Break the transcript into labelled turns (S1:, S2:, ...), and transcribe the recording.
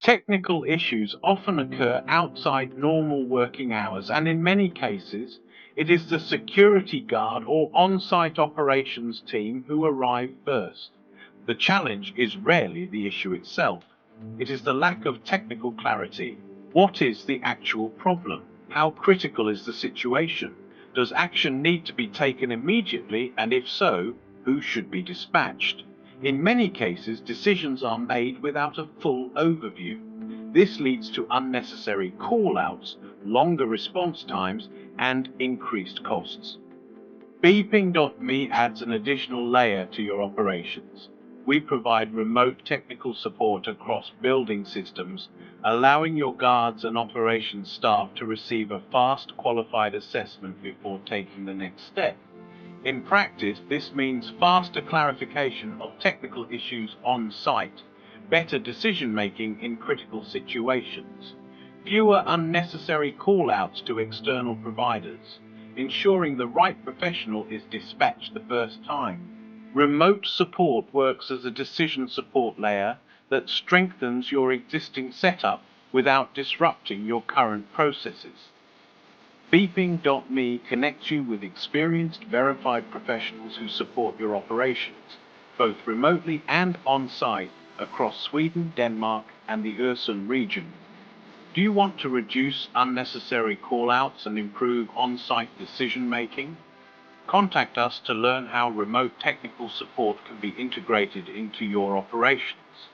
S1: Technical issues often occur outside normal working hours, and in many cases, it is the security guard or on-site operations team who arrive first. The challenge is rarely the issue itself. It is the lack of technical clarity. What is the actual problem? How critical is the situation? Does action need to be taken immediately, and if so, who should be dispatched? In many cases, decisions are made without a full overview. This leads to unnecessary call-outs, longer response times, and increased costs. Beeping.me adds an additional layer to your operations. We provide remote technical support across building systems, allowing your guards and operations staff to receive a fast, qualified assessment before taking the next step. In practice, this means faster clarification of technical issues on site, better decision-making in critical situations, fewer unnecessary call-outs to external providers, ensuring the right professional is dispatched the first time. Remote support works as a decision support layer that strengthens your existing setup without disrupting your current processes. Beeping.me connects you with experienced, verified professionals who support your operations, both remotely and on-site, across Sweden, Denmark, and the Öresund region. Do you want to reduce unnecessary call-outs and improve on-site decision-making? Contact us to learn how remote technical support can be integrated into your operations.